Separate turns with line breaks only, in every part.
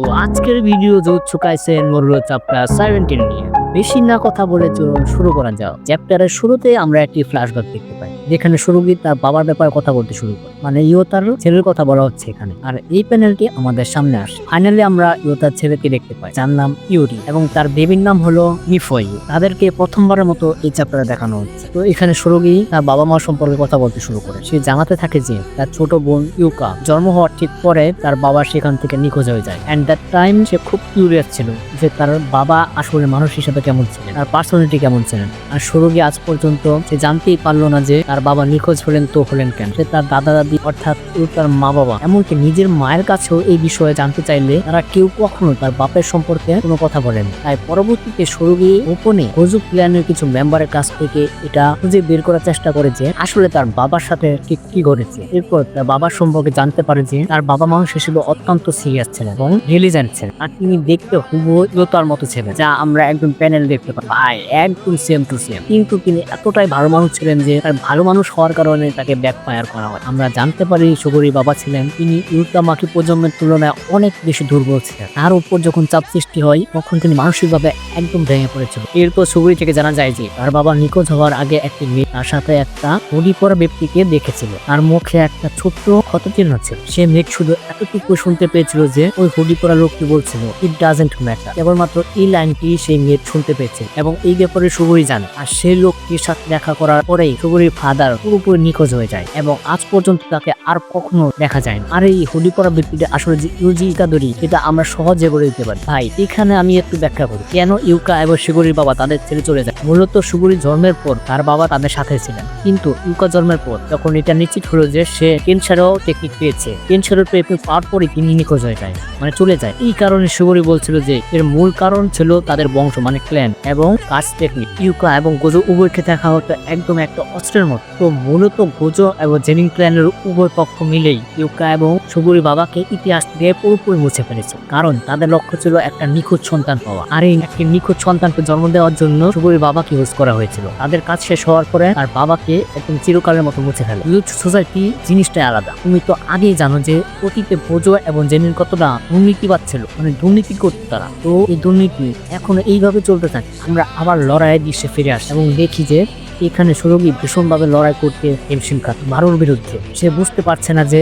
তো আজকের ভিডিও চুকাইছেন মরল চ্যাপ্টার 17 নিয়ে। বেশি না কথা বলে চলুন শুরু করা যাও। চ্যাপ্টারের শুরুতে আমরা একটি ফ্ল্যাশব্যাক দেখতে পাই, যেখানে সুরুগি তার বাবার ব্যাপারে কথা বলতে শুরু করে, মানে ইয়োতার ছেলের কথা বলা হচ্ছে এখানে। আর এই প্যানেলটি আমাদের সামনে আসে। ফাইনালি আমরা ইয়োতার ছেলেকে দেখতে পাই, যার নাম ইউরি এবং তার বেবির নাম হলো মিফই। তাদেরকে প্রথমবারের মতো এই চ্যাপ্টারে দেখানো হচ্ছে। তো এখানে সুরুগি তার বাবা মা সম্পর্কে কথা বলতে শুরু করে। সে জানাতে থাকে যে তার ছোট বোন ইউকা জন্ম হওয়ার ঠিক পরে তার বাবা সেখান থেকে নিখোঁজ হয়ে যায়। এন্ড দ্যাট টাইম সে খুব কিউরিয়াস ছিল যে তার বাবা আসলে মানুষ হিসেবে কেমন ছিলেন, তার পার্সোনালিটি কেমন ছিলেন। আর সুরুগি আজ পর্যন্ত সে জানতেই পারলো না যে তার বাবা নিখোঁজ হলেন তো হলেন কেন। সে তার দাদা দাদি অর্থাৎ তার মা বাবা এমনকি নিজের মায়ের কাছেও এই বিষয়ে জানতে চাইলে তারা কেউ কখনো তার বাপের সম্পর্কে কোনো কথা বলেন। তাই পরবর্তীতে সুরুগি গোপনে গজুক প্ল্যানের কিছু মেম্বারের কাছ থেকে এটা খুঁজে বের করার চেষ্টা করে যে আসলে তার বাবার সাথে কি ঘটেছে। এরপর তার বাবার সম্পর্কে জানতে পারে যে তার বাবা মানুষ হিসেবে অত্যন্ত সিরিয়াস ছিলেন এবং রিলিজেন্ট ছিলেন। আর তিনি দেখতে হুবহু তার মতো ছিলেন, যা আমরা একদম প্যানেল দেখতে পাই। ভাই একদম সেম টু সেম। কিন্তু তিনি এতটাই ভালো মানুষ ছিলেন যে তার ভালো মানুষ হওয়ার কারণে তাকে ব্যাকফায়ার করা হয়। আমরা জানতে পারি সুগরির বাবা ছিলেন, তিনি ইউতামাকি প্রজন্মের তুলনায় অনেক বেশি দুর্বল ছিলেন। তার উপর যখন চাপ সৃষ্টি হয় তখন তিনি মানসিকভাবে একদম ভেঙে পড়েছিল। এরপর সুগরি থেকে জানা যায় যে তার বাবা নিখোঁজ হওয়ার আগে একটি মেয়ে তার সাথে একটা হুডি পরা ব্যক্তিকে দেখেছিল। তার মুখে একটা ছোট্ট ক্ষতচিহ্ন ছিল। সে মেয়ে শুধু এতটুকু শুনতে পেয়েছিল যে ওই হুডি পরা লোকটি বলছিল ইট ডাজেন্ট ম্যাটার। কেবলমাত্র এই লাইনটি সেই মেয়ে শুনতে পেয়েছে এবং এই ব্যাপারে সুগরি জানে। আর সেই লোকটির সাথে দেখা করার পরেই সুগরির ফাদার পুরোপুরি নিখোঁজ হয়ে যায় এবং আজ পর্যন্ত তাকে আর কখনো দেখা যায় না। আর এই হুডি পরা ব্যক্তিটা আসলে যে ইউজি ইকাদোরি সেটা আমরা সহজে বলে দিতে পারি। ভাই এখানে আমি একটু ব্যাখ্যা করি কেন ইউকা এবং সুগরির বাবা তাদের ছেড়ে চলে যায়। মূলত সুগরি জন্মের পর তার বাবা তাদের সাথে ছিলেন, কিন্তু ইউকা জন্মের পর যখন এটা নিশ্চিত হলো যে সে ক্যান্সারও টেকনিক পেয়েছে, ক্যান্সারের টেকনিক পাওয়ার পরই তিনি নিখোঁজ হয়ে যায়, মানে চলে যায়। এই কারণে সুগরি বলছিল যে এর মূল কারণ ছিল তাদের বংশ মানে ক্ল্যান এবং কাস্ট টেকনিক। ইউকা এবং গোজো উভয়কে দেখা হতো একদম একটা অস্ত্রের মতো। তো মূলত গোজো এবং জেনিং ক্ল্যানের উভয় পক্ষ মিলেই ইউকা এবং সুগরি বাবাকে ইতিহাস দিয়ে পুরোপুরি মুছে ফেলেছে, কারণ তাদের লক্ষ্য ছিল একটা নিখোঁজ সন্তান পাওয়া। আর এই একটি নিখোঁজ সন্তানকে জন্ম দেওয়ার জন্য সুগরি বাবাকে ইউজ করা হয়েছিল। তাদের কাজ শেষ হওয়ার পরে আর বাবাকে একদম চিরকালের মতো মুছে ফেলে। ইউথ সোসাইটি জিনিসটাই আলাদা। তুমি তো আগেই জানো যে অতীতে গোজো এবং জেনির কতটা দুর্নীতিবাদ ছিল, মানে দুর্নীতি করতো তারা। তো এই দুর্নীতি এখন এইভাবে চলতে থাকে। আমরা আবার লড়াইয়ের দৃশ্যে ফিরে আসি এবং দেখি যে এখানে সুরগি ভীষণভাবে লড়াই করতে হিমশিম খাচ্ছে মারুর বিরুদ্ধে। সে বুঝতে পারছে না যে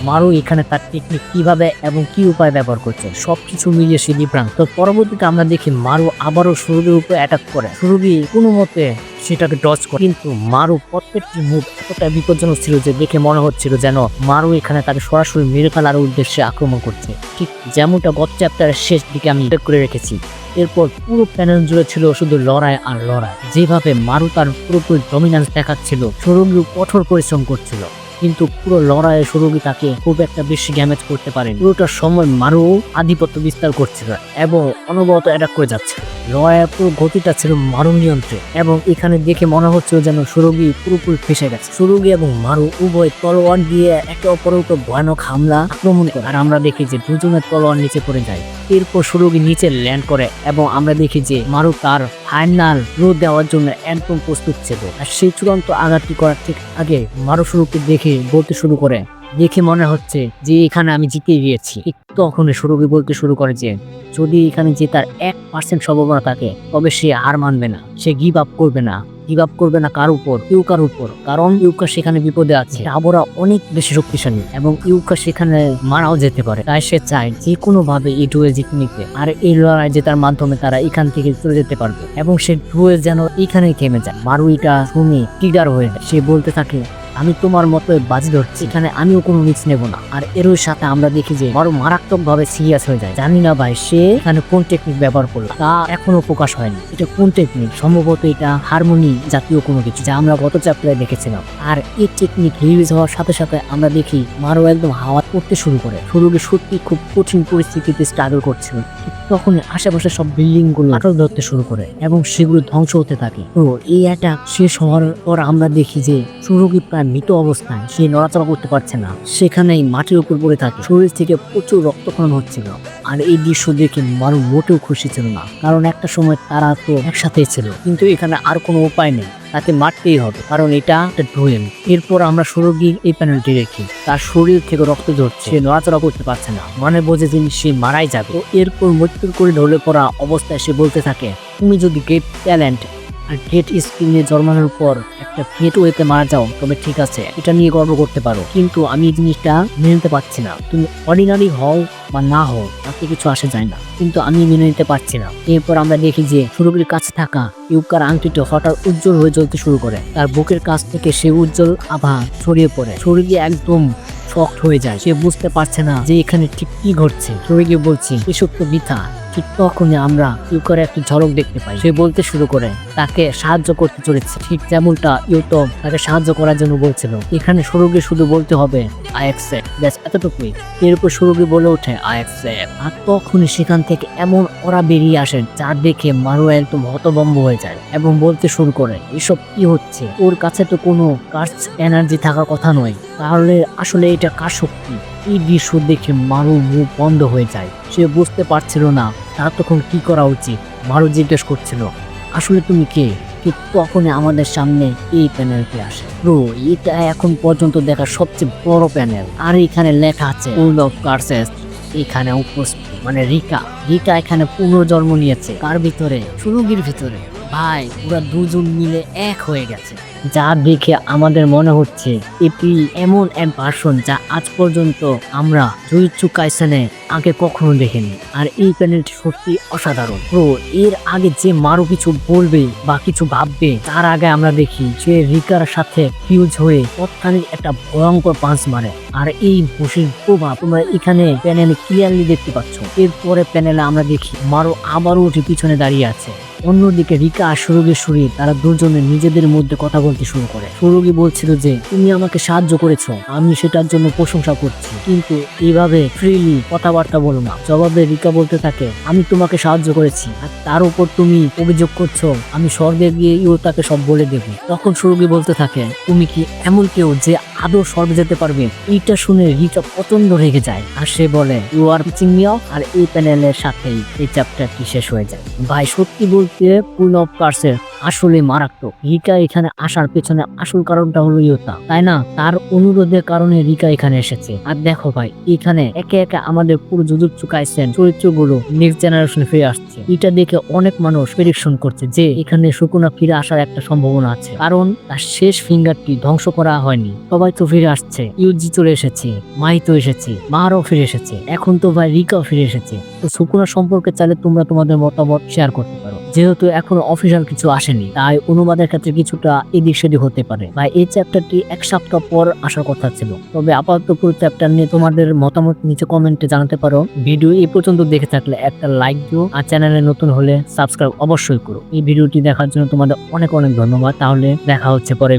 মারু এখানে তার টেকনিক কিভাবে এবং কি উপায় ব্যবহার করছে। সবকিছু মিলিয়ে সে বিভ্রান্ত। তো পরবর্তীতে আমরা দেখি মারু আবারও সুরগির উপরে অ্যাটাক করে। সুরগি কোনো মতে সেটাকে ডজ করে, কিন্তু মারু প্রত্যেকটি মুভ এতটা বিপজ্জনক ছিল যে দেখে মনে হচ্ছিল যেন মারু এখানে তাকে সরাসরি মেরে ফেলার উদ্দেশ্যে আক্রমণ করছে, ঠিক যেমনটা গত চ্যাপ্টারের শেষ দিকে আমি উল্লেখ করে রেখেছি। এরপর পুরো প্যানেল জুড়ে ছিল শুধু লড়াই আর লড়াই। যেভাবে মারু তার পুরোপুরি ডমিনেন্স দেখাচ্ছিল, সুরগি কঠোর পরিশ্রম করছিল, কিন্তু পুরো লড়াইয়ে সুরগি তাকে খুব একটা বেশি ড্যামেজ করতে পারেনি। পুরোটা সময় মারু আধিপত্য বিস্তার করছিল এবং অনবরত অ্যাটাক করে যাচ্ছে। লড়াইয়ের পুরো গতিটা ছিল মারু নিয়ন্ত্রণে এবং এখানে দেখে মনে হচ্ছিল যেন সুরগি পুরোপুরি ফেসে গেছে। সুরগি এবং মারু উভয় তলোয়ার দিয়ে একে অপরের উপর ভয়ানক হামলা আক্রমণ করে। আর আমরা দেখি যে দুজনের তলোয়ার নিচে পড়ে যায়। এরপর সুরগি নিচে ল্যান্ড করে এবং আমরা দেখি যে মারু তার ফাইনাল রোধ দেওয়ার জন্য একদম প্রস্তুত ছিল। আর সেই চূড়ান্ত আঘাতটি করার ঠিক আগে মারু সুরুকে দেখে বলতে শুরু করে, দেখে মনে হচ্ছে যে এখানে আমি জিতে গিয়েছি। তখন সুরগি বলতে শুরু করে যে যদি এখানে জেতার 1% সম্ভাবনা থাকে তবে সে হার মানবে না, সে গিভ আপ করবে না। গিভ আপ করবে না কার উপর? ইউকার উপর, কারণ ইউকা সেখানে বিপদে আছে। আবরা অনেক বেশি শক্তিশালী এবং ইউকা সেখানে মারাও যেতে পারে। তাই সে চায় যে কোনো ভাবে এই ডুয়েল জিতে নিতে, আর এই লড়াই জেতার মাধ্যমে তারা এখান থেকে চলে যেতে পারবে এবং সে ডুয়েল যেন এখানেই থেমে যায়। মারু এটা শুনে ট্রিগার হয়ে যায়। সে বলতে থাকে আমি তোমার মতো বাজি ধরছি, এখানে আমিও কোনো রিস্ক নেব না। আর এর সাথে আমরা দেখি যে মারু মারাত্মক ভাবে সিরিয়াস হয়ে যায়। জানি না ভাই সে এখানে কোন টেকনিক ব্যবহার করলো, তা এখনো প্রকাশ হয়নি। এটা কোন টেকনিক? সম্ভবত এটা হারমোনি জাতীয় কোনো কিছু, যা আমরা গত চ্যাপ্টারে দেখেছিলাম। আর এই টেকনিক রিলিজ হওয়ার সাথে সাথে আমরা দেখি মারু একদম হাওয়া করতে শুরু করে। সুরগি সত্যি খুব কঠিন পরিস্থিতিতে স্ট্রাগল করছিল। তখন আশেপাশে সব বিল্ডিং গুলো আটল ধরতে শুরু করে এবং সেগুলো ধ্বংস হতে থাকে। তো এই অ্যাটাক শেষ হওয়ার পর আমরা দেখি যে সুরগি প্রায় মৃত অবস্থায়, সে নড়াচড়া করতে পারছে না, সেখানেই মাটির উপর পড়ে থাকে। শরীর থেকে প্রচুর রক্তক্ষরণ হচ্ছিল। আর এই দৃশ্য দেখে মারু মোটেও খুশি ছিল না, কারণ একটা সময় তারা তো একসাথেই ছিল, কিন্তু এখানে আর কোনো উপায় নেই। তাকে মারতেই হবে, কারণ এটা একটা ডুয়েল। এরপর আমরা সুরগির এই প্যানেলটি দেখি, তার শরীর থেকে রক্ত ঝরছে, সে নড়াচড়া করতে পারছে না, মানে বোঝে যে সে মারাই যাবে। তো এরপর মৃত্যুর করে ঢলে পড়া অবস্থায় সে বলতে থাকে, তুমি যদি গ্রেট ট্যালেন্ট আর গ্রেট স্কিলে জন্মানোর পর একটা গ্রেট ওয়েতে মারা যাও তবে ঠিক আছে, এটা নিয়ে গর্ব করতে পারো, কিন্তু আমি এই জিনিসটা মেনে নিতে পারছি না। তুমি অর্ডিনারি হও বা না হও তাতে কিছু আসে যায় না, কিন্তু আমি মেনে নিতে পারছি না। এরপর আমরা দেখি যে সুরভির কাছে থাকা ইউকার আংটিটা হঠাৎ উজ্জ্বল হয়ে জ্বলতে শুরু করে, তার বুকের কাছ থেকে সে উজ্জ্বল আভা ছড়িয়ে পড়ে। সুরভি একদম শক্ট হয়ে যায়, সে বুঝতে পারছে না যে এখানে ঠিক কি ঘটছে। সুরভি বলছি এসব তো বৃথা। ঠিক তখনই আমরা ইউকার একটি ঝলক দেখতে পাই, সে বলতে শুরু করে তাকে সাহায্য করতে চলেছে, ঠিক যেমনটা ইউতো তাকে সাহায্য করার জন্য বলছিল। এখানে সুরভি শুধু বলতে হবে আই অ্যাকসেপ্ট, ব্যাস এতটুকুই। এরপর সুরভি বলে ওঠে আই অ্যাকসেপ্ট, আর তখনই সেখান থেকে এমন ওরা বেরিয়ে আসে যা দেখে মারু একদম হতভম্ব হয়ে যায় এবং বলতে শুরু করে এসব কি হচ্ছে, ওর কাছে তো কোনো কার্স এনার্জি থাকার কথা নয়, তাহলে আসলে এটা কার শক্তি? এই দৃশ্য দেখে মারু মুখ বন্ধ হয়ে যায়, সে বুঝতে পারছিল না তার তখন কি করা উচিত। মারু জিজ্ঞেস করছিল আসলে তুমি কে? ঠিক তখনই আমাদের সামনে এই প্যানেলটি আসে। ব্রো, এটা এখন পর্যন্ত দেখা সবচেয়ে বড় প্যানেল, আর এখানে লেখা আছে ফুল অফ কার্সেস। এখানে উপস্থিত মানে রিকা এখানে পুনর্জন্ম নিয়েছে। কার ভিতরে? সুরুগির ভিতরে। ভাই, ওরা দুজন মিলে এক হয়ে গেছে, যা দেখে আমাদের মনে হচ্ছে এটি এমন এক ভার্সন যা আজ পর্যন্ত আমরা জুজুৎসু কাইসেনে আগে কখনো দেখিনি। আর এই প্যানেলটি সত্যি অসাধারণ। ব্রো, এর আগে যে মারু কিছু বলবে বা কিছু ভাববে তার আগে আমরা দেখি সে রিকার সাথে ফিউজ হয়ে তৎক্ষণিক একটা ভয়ঙ্কর পাঞ্চ মারে, আর এই ঘুষির প্রভাব তোমরা এখানে প্যানেলে ক্লিয়ারলি দেখতে পাচ্ছ। এরপরে প্যানেলে আমরা দেখি মারু আবারও উঠে পিছনে দাঁড়িয়ে আছে। অন্যদিকে রিকা আর সুরুগির শরীর, তারা দুজনে নিজেদের মধ্যে কথা বলতে শুরু করে। সুরুগি বলছিল যে তুমি আমাকে সাহায্য করেছো, আমি সেটার জন্য প্রশংসা করছি, কিন্তু এইভাবে ফ্রিলি কথাবার্তা বলো না। জবাবে রিকা বলতে থাকে আমি তোমাকে সাহায্য করেছি আর তার উপর তুমি অভিযোগ করছো আমি স্বর্গে গিয়ে ইউতাকে সব বলে দেবো। তখন সুরুগি বলতে থাকে তুমি কি এমন কেউ যে আদৌ স্বর্গে যেতে পারবে? এইটা শুনে রিকা প্রচন্ড রেগে যায় আর সে বলে you are pitching me off. আর এই প্যানেলের সাথেই এই চ্যাপ্টারটি শেষ হয়ে যায়। ভাই, সত্যি বলতে ফুল অফ কার্সের আসলে মারাত্মক। রিকা এখানে আসার পেছনে আসল কারণটা হলো ইউতা, তাই না? তার অনুরোধের কারণে রিকা এখানে এসেছে। আর দেখো ভাই, এখানে একে একে আমাদের পুরো জুজুৎসু কাইসেন চরিত্রগুলো নেক্সট জেনারেশনে ফিরে আসছে। এটা দেখে অনেক মানুষ প্রেডিকশন করছে যে এখানে সুকুনা ফিরে আসার একটা সম্ভাবনা আছে, কারণ তার শেষ ফিঙ্গারটি ধ্বংস করা হয়নি। সবাই তো ফিরে আসছে, ইউজি চলে এসেছে, মাই তো এসেছে, মারও ফিরে এসেছে, এখন তো ভাই রিকাও ফিরে এসেছে। তো সুকুনা সম্পর্কে চাইলে তোমরা তোমাদের মতামত শেয়ার করতে পারো। যেহেতু এখনো অফিসিয়াল কিছু আসেনি, তাই অনুবাদের ক্ষেত্রে কিছুটা এদিক সেদিক হতে পারে। বা এই চ্যাপ্টারটি এক সপ্তাহ পর আসার কথা ছিল। তবে আপাতত পুরো চ্যাপ্টার নিয়ে তোমাদের মতামত নিচে কমেন্টে জানাতে পারো। ভিডিও এই পর্যন্ত দেখে থাকলে একটা লাইক দিও, আর চ্যানেলে নতুন হলে সাবস্ক্রাইব অবশ্যই করো। এই ভিডিওটি দেখার জন্য তোমাদের অনেক অনেক ধন্যবাদ। তাহলে দেখা হচ্ছে পরে।